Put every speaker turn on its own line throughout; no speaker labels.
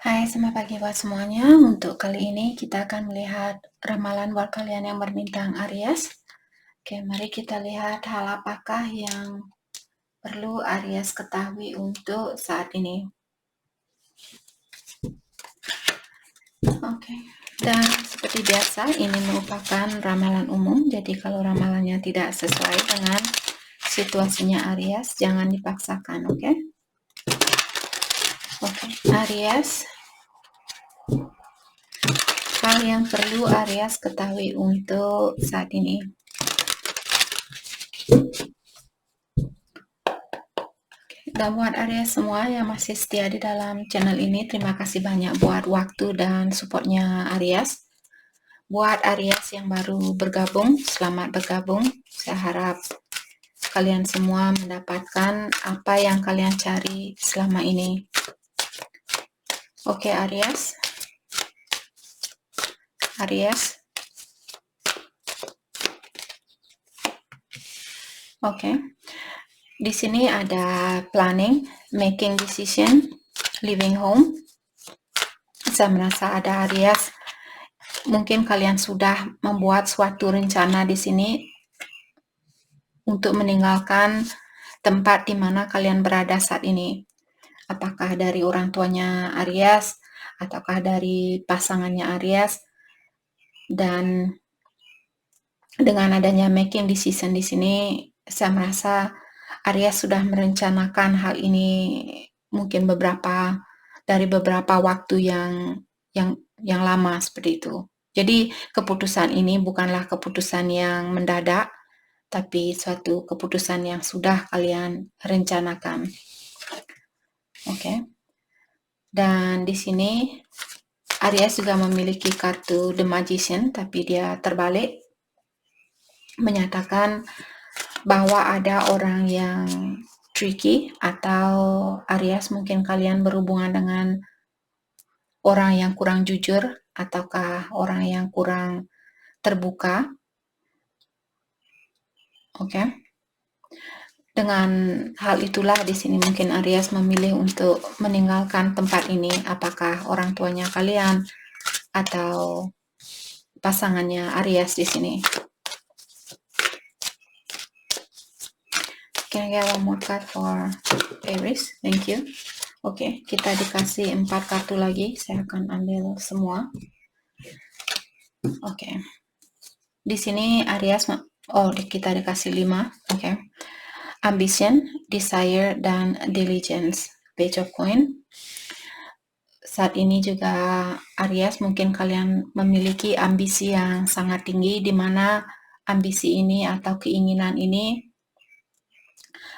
Hai, selamat pagi buat semuanya. Untuk kali ini kita akan melihat ramalan buat kalian yang berbintang Aries. Oke, mari kita lihat hal apakah yang perlu Aries ketahui untuk saat ini. Oke, dan seperti biasa ini merupakan ramalan umum. Jadi kalau ramalannya tidak sesuai dengan situasinya Aries, jangan dipaksakan, oke? Oke, Aries. Hal yang perlu Aries ketahui untuk saat ini. Dan buat Aries semua yang masih setia di dalam channel ini, terima kasih banyak buat waktu dan supportnya Aries. Buat Aries yang baru bergabung, selamat bergabung. Saya harap kalian semua mendapatkan apa yang kalian cari selama ini. Oke, Aries. Oke. Di sini ada planning, making decision, living home. Saya merasa ada Aries. Mungkin kalian sudah membuat suatu rencana di sini untuk meninggalkan tempat di mana kalian berada saat ini. Apakah dari orang tuanya Aries, ataukah dari pasangannya Aries. Dan dengan adanya making decision di sini, saya merasa Aries sudah merencanakan hal ini mungkin dari beberapa waktu yang lama seperti itu. Jadi keputusan ini bukanlah keputusan yang mendadak, tapi suatu keputusan yang sudah kalian rencanakan. Oke. Dan di sini Aries juga memiliki kartu The Magician, tapi dia terbalik, menyatakan bahwa ada orang yang tricky, atau Aries mungkin kalian berhubungan dengan orang yang kurang jujur, ataukah orang yang kurang terbuka. Oke. Dengan hal itulah di sini mungkin Aries memilih untuk meninggalkan tempat ini, apakah orang tuanya kalian atau pasangannya Aries di sini. Can I get one more card for Aries? Thank you. Oke, kita dikasih 4 kartu lagi. Saya akan ambil semua. Oke. Di sini Aries, kita dikasih 5. Oke. Ambition, desire, dan diligence. Page of coin. Saat ini juga Aries mungkin kalian memiliki ambisi yang sangat tinggi, di mana ambisi ini atau keinginan ini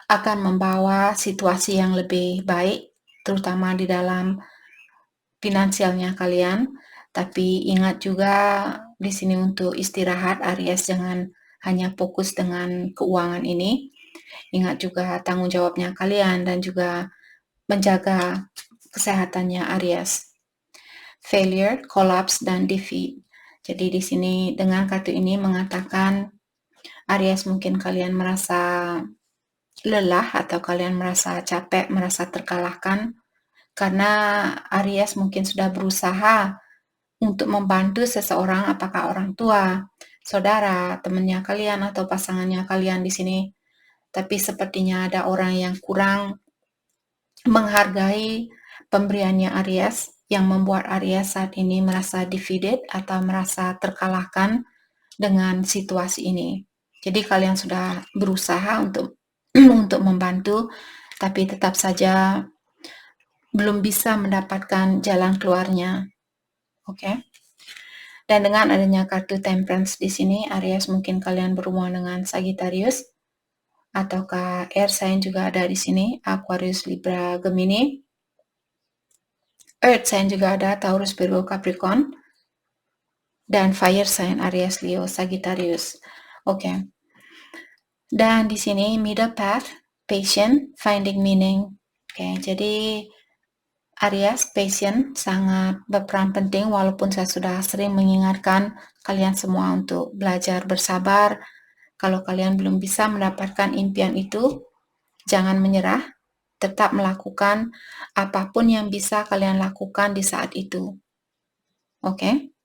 akan membawa situasi yang lebih baik, terutama di dalam finansialnya kalian. Tapi ingat juga di sini untuk istirahat, Aries jangan hanya fokus dengan keuangan ini. Ingat juga tanggung jawabnya kalian dan juga menjaga kesehatannya Aries. Failure, collapse, dan defeat. Jadi di sini dengan kartu ini mengatakan Aries mungkin kalian merasa lelah atau kalian merasa capek, merasa terkalahkan karena Aries mungkin sudah berusaha untuk membantu seseorang, apakah orang tua, saudara, temannya kalian atau pasangannya kalian di sini. Tapi sepertinya ada orang yang kurang menghargai pemberiannya Aries, yang membuat Aries saat ini merasa defeated atau merasa terkalahkan dengan situasi ini. Jadi kalian sudah berusaha untuk untuk membantu, tapi tetap saja belum bisa mendapatkan jalan keluarnya. Oke. Dan dengan adanya kartu Temperance di sini, Aries mungkin kalian berhubungan dengan Sagittarius, ataukah air sign juga ada di sini, Aquarius, Libra, Gemini. Earth sign juga ada, Taurus, Virgo, Capricorn. Dan fire sign, Aries, Leo, Sagittarius. Oke. Dan di sini middle path, patient, finding meaning. Oke, jadi Aries, patient sangat berperan penting, walaupun saya sudah sering mengingatkan kalian semua untuk belajar bersabar. Kalau kalian belum bisa mendapatkan impian itu, jangan menyerah. tetap melakukan apapun yang bisa kalian lakukan di saat itu. Oke?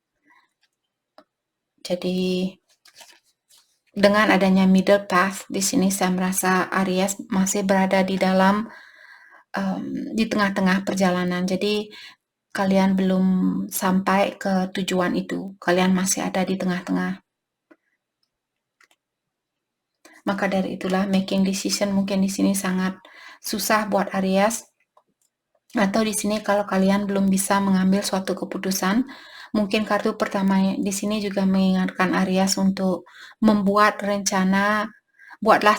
Jadi dengan adanya middle path di sini saya merasa Aries masih berada di dalam di tengah-tengah perjalanan. Jadi kalian belum sampai ke tujuan itu. Kalian masih ada di tengah-tengah. Maka dari itulah making decision mungkin di sini sangat susah buat Aries. Atau di sini kalau kalian belum bisa mengambil suatu keputusan, mungkin kartu pertama di sini juga mengingatkan Aries untuk membuat rencana, buatlah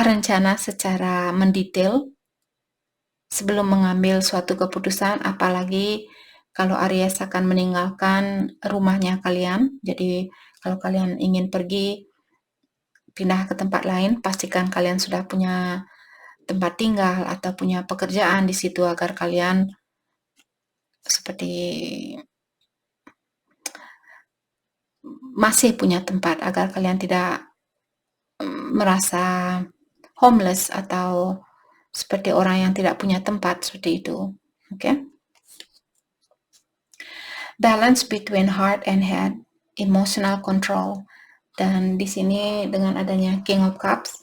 rencana secara mendetail sebelum mengambil suatu keputusan, apalagi kalau Aries akan meninggalkan rumahnya kalian. Jadi kalau kalian ingin pergi pindah ke tempat lain, pastikan kalian sudah punya tempat tinggal atau punya pekerjaan di situ agar kalian seperti masih punya tempat agar kalian tidak merasa homeless atau seperti orang yang tidak punya tempat seperti itu. Oke? Balance between heart and head, emotional control. Dan di sini dengan adanya King of Cups,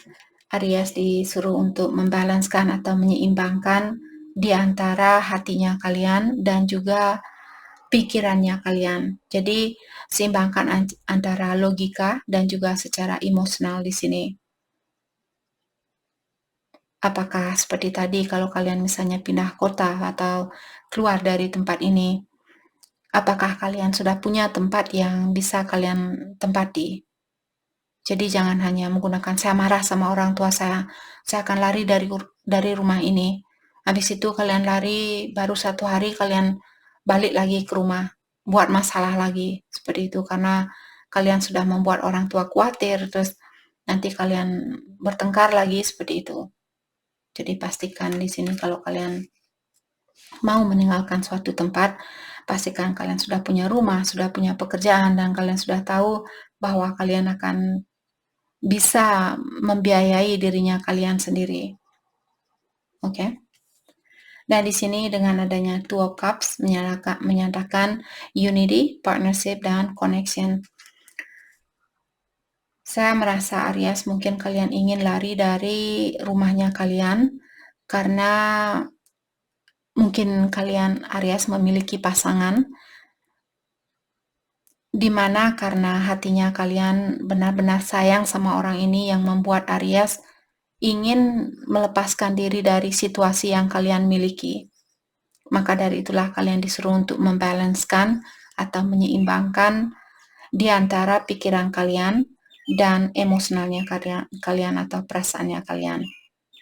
Aries disuruh untuk membalanskan atau menyeimbangkan di antara hatinya kalian dan juga pikirannya kalian. Jadi seimbangkan antara logika dan juga secara emosional di sini. Apakah seperti tadi kalau kalian misalnya pindah kota atau keluar dari tempat ini, apakah kalian sudah punya tempat yang bisa kalian tempati? Jadi jangan hanya menggunakan saya marah sama orang tua saya akan lari dari rumah ini. Habis itu kalian lari, baru 1 hari kalian balik lagi ke rumah, buat masalah lagi, seperti itu. Karena kalian sudah membuat orang tua khawatir, terus nanti kalian bertengkar lagi, seperti itu. Jadi pastikan di sini kalau kalian mau meninggalkan suatu tempat, pastikan kalian sudah punya rumah, sudah punya pekerjaan, dan kalian sudah tahu bahwa kalian akan bisa membiayai dirinya kalian sendiri. Oke? Dan di sini dengan adanya Two of Cups menyatakan unity, partnership, dan connection. Saya merasa Aries mungkin kalian ingin lari dari rumahnya kalian karena mungkin kalian Aries memiliki pasangan di mana karena hatinya kalian benar-benar sayang sama orang ini yang membuat Aries ingin melepaskan diri dari situasi yang kalian miliki. Maka dari itulah kalian disuruh untuk membalanskan atau menyeimbangkan di antara pikiran kalian dan emosionalnya kalian atau perasaannya kalian.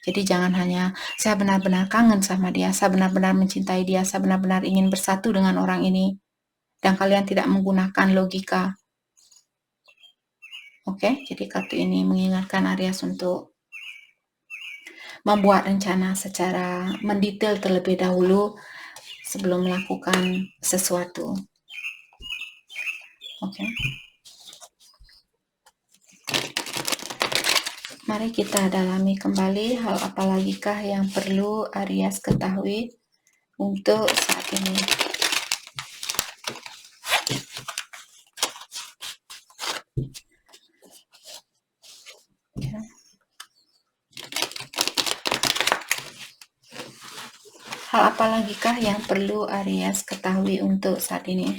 Jadi jangan hanya saya benar-benar kangen sama dia, saya benar-benar mencintai dia, saya benar-benar ingin bersatu dengan orang ini, dan kalian tidak menggunakan logika. Oke, jadi kartu ini mengingatkan Aries untuk membuat rencana secara mendetail terlebih dahulu sebelum melakukan sesuatu. Oke. Mari kita dalami kembali hal apa lagikah yang perlu Aries ketahui untuk saat ini. Hal apa lagikah yang perlu Aries ketahui untuk saat ini?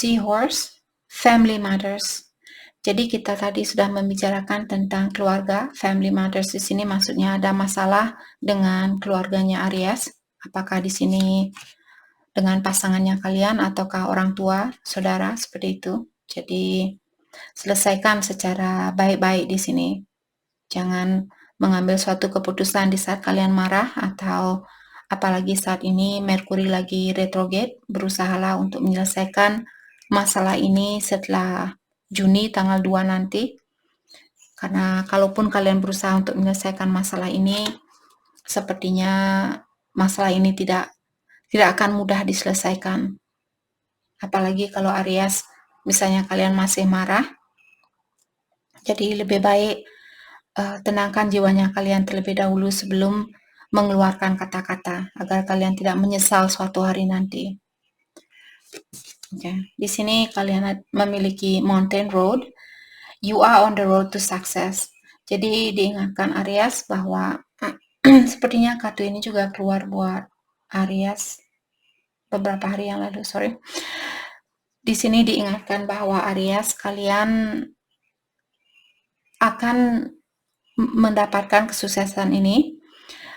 Seahorse, family matters. Jadi kita tadi sudah membicarakan tentang keluarga, family matters di sini maksudnya ada masalah dengan keluarganya Aries. Apakah di sini dengan pasangannya kalian ataukah orang tua, saudara, seperti itu. Jadi selesaikan secara baik-baik di sini. Jangan mengambil suatu keputusan di saat kalian marah atau apalagi saat ini Merkuri lagi retrograde. Berusahalah untuk menyelesaikan masalah ini setelah Juni tanggal 2 nanti. Karena kalaupun kalian berusaha untuk menyelesaikan masalah ini, sepertinya masalah ini tidak akan mudah diselesaikan. Apalagi kalau Aries, misalnya kalian masih marah, jadi lebih baik tenangkan jiwanya kalian terlebih dahulu sebelum mengeluarkan kata-kata, agar kalian tidak menyesal suatu hari nanti. Okay. Di sini kalian memiliki mountain road. You are on the road to success. Jadi diingatkan Aries bahwa sepertinya kartu ini juga keluar buat Aries beberapa hari yang lalu, sorry. Di sini diingatkan bahwa Aries, kalian akan mendapatkan kesuksesan ini,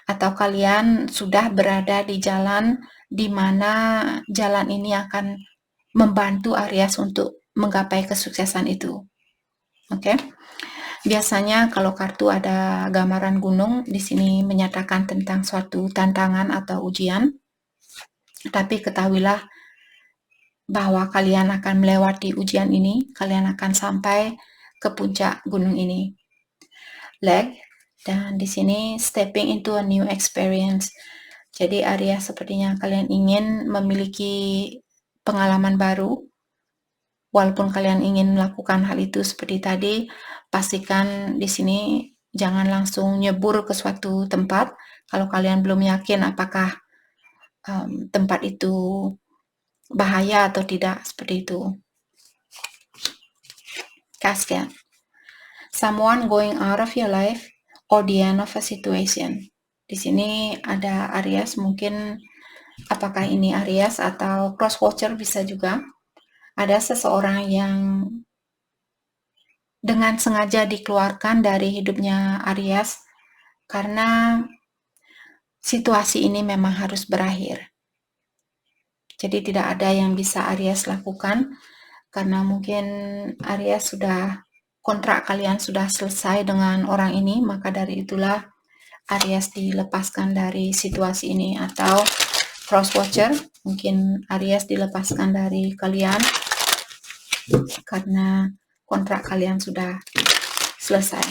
atau kalian sudah berada di jalan di mana jalan ini akan membantu Aries untuk menggapai kesuksesan itu. Oke. Biasanya kalau kartu ada gambaran gunung, di sini menyatakan tentang suatu tantangan atau ujian. Tapi ketahuilah bahwa kalian akan melewati ujian ini, kalian akan sampai ke puncak gunung ini. Leg, dan di sini stepping into a new experience. Jadi Aries, sepertinya kalian ingin memiliki pengalaman baru. Walaupun kalian ingin melakukan hal itu seperti tadi, pastikan di sini jangan langsung nyebur ke suatu tempat kalau kalian belum yakin apakah tempat itu bahaya atau tidak, seperti itu. Casket. Someone going out of your life or the end of a situation. Di sini ada Aries, mungkin apakah ini Aries atau cross watcher bisa juga. Ada seseorang yang dengan sengaja dikeluarkan dari hidupnya Aries karena situasi ini memang harus berakhir. Jadi tidak ada yang bisa Aries lakukan karena mungkin Aries sudah, kontrak kalian sudah selesai dengan orang ini, maka dari itulah Aries dilepaskan dari situasi ini. Atau cross watcher, mungkin Aries dilepaskan dari kalian karena kontrak kalian sudah selesai.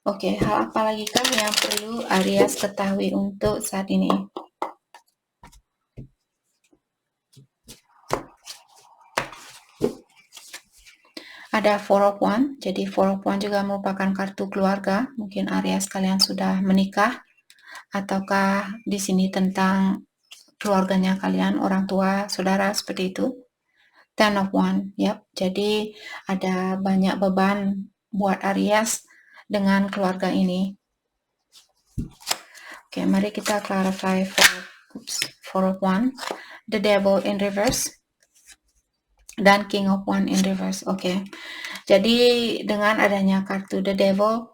Oke, hal apa lagi kah yang perlu Aries ketahui untuk saat ini? Ada Four of Wands, jadi Four of Wands juga merupakan kartu keluarga. Mungkin Aries kalian sudah menikah, ataukah di sini tentang keluarganya kalian, orang tua, saudara, seperti itu. Ten of Wands, yep. Jadi ada banyak beban buat Aries dengan keluarga ini. Oke, mari kita clarify Four of Wands, the Devil in reverse, dan King of Wands in reverse. Oke. Jadi dengan adanya kartu the Devil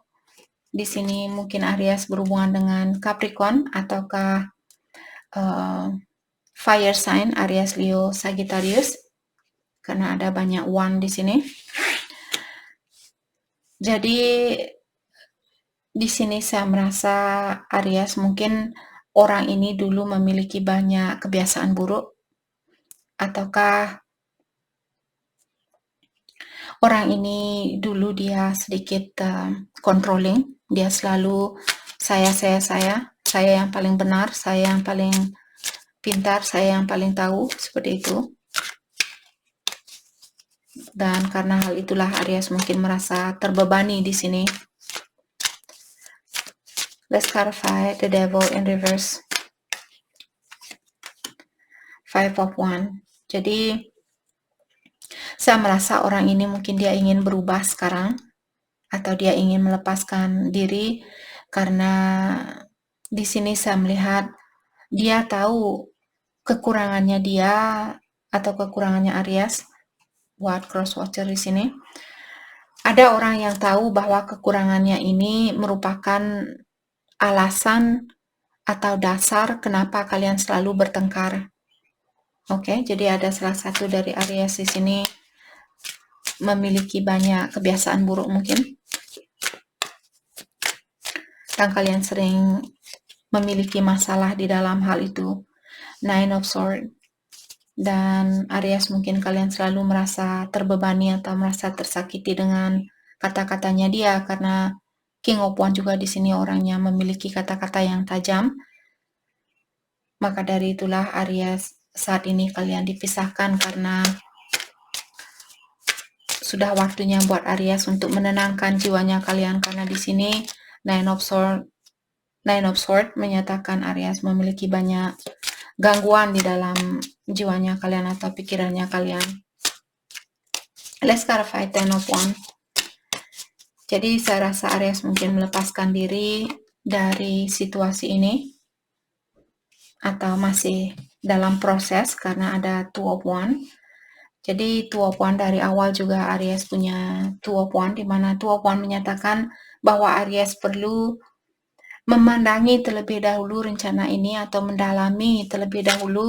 di sini, mungkin Aries berhubungan dengan Capricorn ataukah fire sign, Aries, Leo, Sagittarius, karena ada banyak wand di sini. Jadi di sini saya merasa Aries, mungkin orang ini dulu memiliki banyak kebiasaan buruk, ataukah orang ini dulu dia sedikit controlling, dia selalu saya yang paling benar, saya yang paling pintar, saya yang paling tahu, seperti itu. Dan karena hal itulah Aries mungkin merasa terbebani di sini. Let's clarify the Devil in reverse. Five of Wands. Jadi saya merasa orang ini mungkin dia ingin berubah sekarang, atau dia ingin melepaskan diri, karena di sini saya melihat dia tahu kekurangannya dia atau kekurangannya Aries. Buat cross watcher di sini, ada orang yang tahu bahwa kekurangannya ini merupakan alasan atau dasar kenapa kalian selalu bertengkar. Oke, jadi ada salah satu dari Aries di sini memiliki banyak kebiasaan buruk mungkin, dan kalian sering memiliki masalah di dalam hal itu. Nine of Swords. Dan Aries, mungkin kalian selalu merasa terbebani atau merasa tersakiti dengan kata-katanya dia, karena King of Wands juga di sini orangnya memiliki kata-kata yang tajam. Maka dari itulah Aries, saat ini kalian dipisahkan karena sudah waktunya buat Aries untuk menenangkan jiwanya kalian, karena di sini Nine of Swords menyatakan Aries memiliki banyak gangguan di dalam jiwanya kalian atau pikirannya kalian. Let's clarify Ten of Wands. Jadi saya rasa Aries mungkin melepaskan diri dari situasi ini atau masih dalam proses karena ada Two of Wands. Jadi Two of Wands dari awal juga Aries punya Two of Wands, di mana Two of Wands menyatakan bahwa Aries perlu memandangi terlebih dahulu rencana ini atau mendalami terlebih dahulu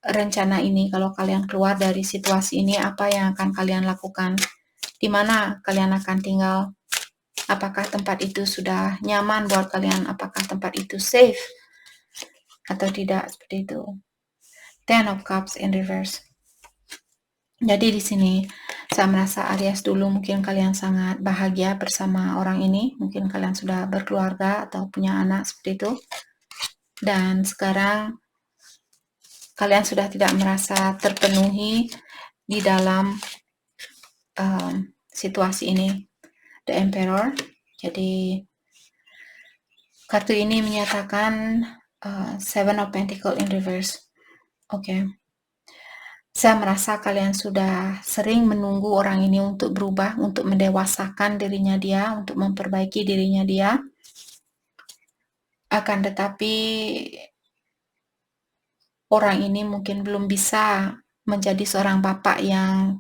rencana ini. Kalau kalian keluar dari situasi ini, apa yang akan kalian lakukan? Di mana kalian akan tinggal? Apakah tempat itu sudah nyaman buat kalian? Apakah tempat itu safe atau tidak? Seperti itu. Ten of Cups in reverse. Jadi di sini saya merasa Aries dulu mungkin kalian sangat bahagia bersama orang ini. Mungkin kalian sudah berkeluarga atau punya anak seperti itu. Dan sekarang kalian sudah tidak merasa terpenuhi di dalam situasi ini. The Emperor. Jadi kartu ini menyatakan Seven of Pentacles in reverse. Oke. Saya merasa kalian sudah sering menunggu orang ini untuk berubah, untuk mendewasakan dirinya dia, untuk memperbaiki dirinya dia. Akan tetapi orang ini mungkin belum bisa menjadi seorang bapak yang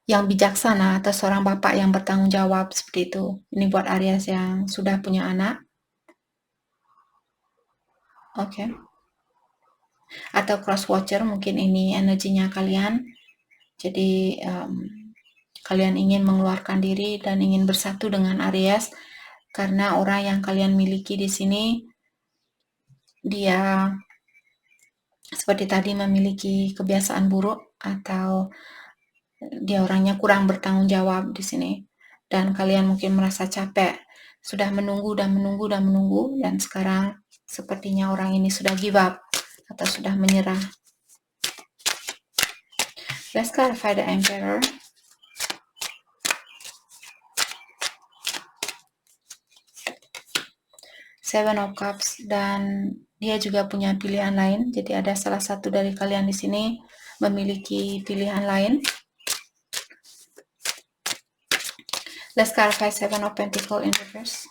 bijaksana atau seorang bapak yang bertanggung jawab seperti itu. Ini buat Aries yang sudah punya anak. Oke. Atau cross watcher, mungkin ini energinya kalian. Jadi kalian ingin mengeluarkan diri dan ingin bersatu dengan Aries karena orang yang kalian miliki di sini dia seperti tadi memiliki kebiasaan buruk atau dia orangnya kurang bertanggung jawab di sini, dan kalian mungkin merasa capek, sudah menunggu dan menunggu dan menunggu, dan sekarang sepertinya orang ini sudah give up atau sudah menyerah. Let's clarify the Emperor. Seven of Cups, dan dia juga punya pilihan lain. Jadi ada salah satu dari kalian di sini memiliki pilihan lain. Let's clarify Seven of Pentacles in reverse.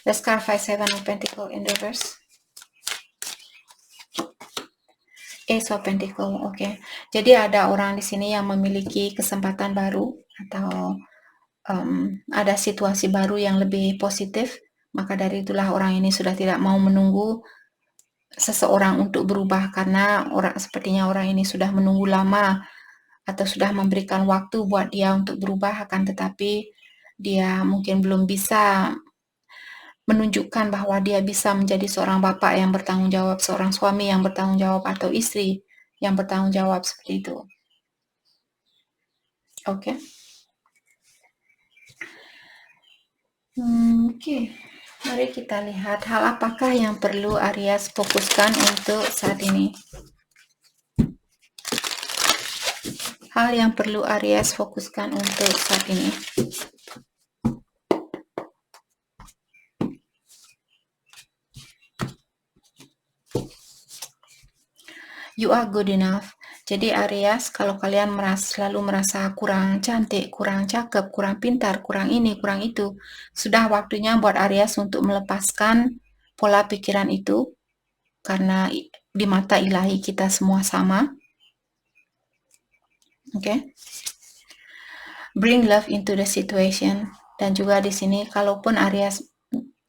Let's clarify Seven of Pentacles in reverse. Ace of Pentacles, oke. Jadi ada orang di sini yang memiliki kesempatan baru atau ada situasi baru yang lebih positif. Maka dari itulah orang ini sudah tidak mau menunggu seseorang untuk berubah, karena sepertinya orang ini sudah menunggu lama atau sudah memberikan waktu buat dia untuk berubah, akan tetapi dia mungkin belum bisa menunjukkan bahwa dia bisa menjadi seorang bapak yang bertanggung jawab, seorang suami yang bertanggung jawab, atau istri yang bertanggung jawab seperti itu. Oke. Oke. Mari kita lihat hal apakah yang perlu Aries fokuskan untuk saat ini. Hal yang perlu Aries fokuskan untuk saat ini. You are good enough. Jadi Aries, kalau kalian selalu merasa kurang cantik, kurang cakep, kurang pintar, kurang ini, kurang itu, sudah waktunya buat Aries untuk melepaskan pola pikiran itu, karena di mata ilahi kita semua sama. Oke. Bring love into the situation. Dan juga di sini, kalaupun Aries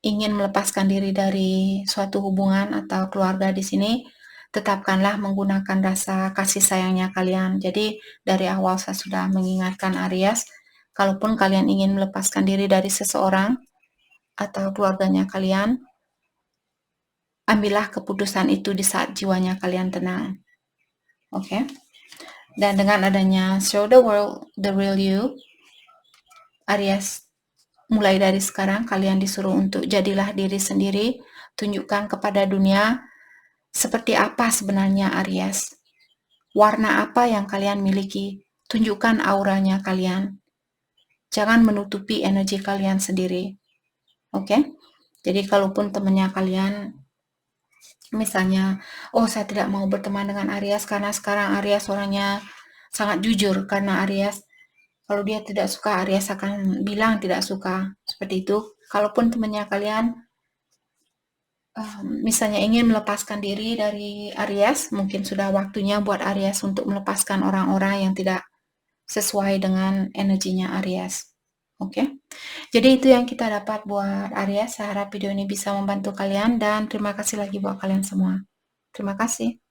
ingin melepaskan diri dari suatu hubungan atau keluarga di sini, tetapkanlah menggunakan rasa kasih sayangnya kalian. Jadi dari awal saya sudah mengingatkan Aries, kalaupun kalian ingin melepaskan diri dari seseorang atau keluarganya kalian, ambillah keputusan itu di saat jiwanya kalian tenang. Oke. Dan dengan adanya show the world the real you, Aries, mulai dari sekarang kalian disuruh untuk jadilah diri sendiri, tunjukkan kepada dunia seperti apa sebenarnya Aries. Warna apa yang kalian miliki, tunjukkan auranya kalian. Jangan menutupi energi kalian sendiri. Oke? Jadi kalaupun temannya kalian misalnya, oh saya tidak mau berteman dengan Aries karena sekarang Aries orangnya sangat jujur, karena Aries kalau dia tidak suka, Aries akan bilang tidak suka. Seperti itu. Kalaupun temannya kalian misalnya ingin melepaskan diri dari Aries, mungkin sudah waktunya buat Aries untuk melepaskan orang-orang yang tidak sesuai dengan energinya Aries. Oke. Jadi itu yang kita dapat buat Aries. Saya harap video ini bisa membantu kalian dan terima kasih lagi buat kalian semua. Terima kasih.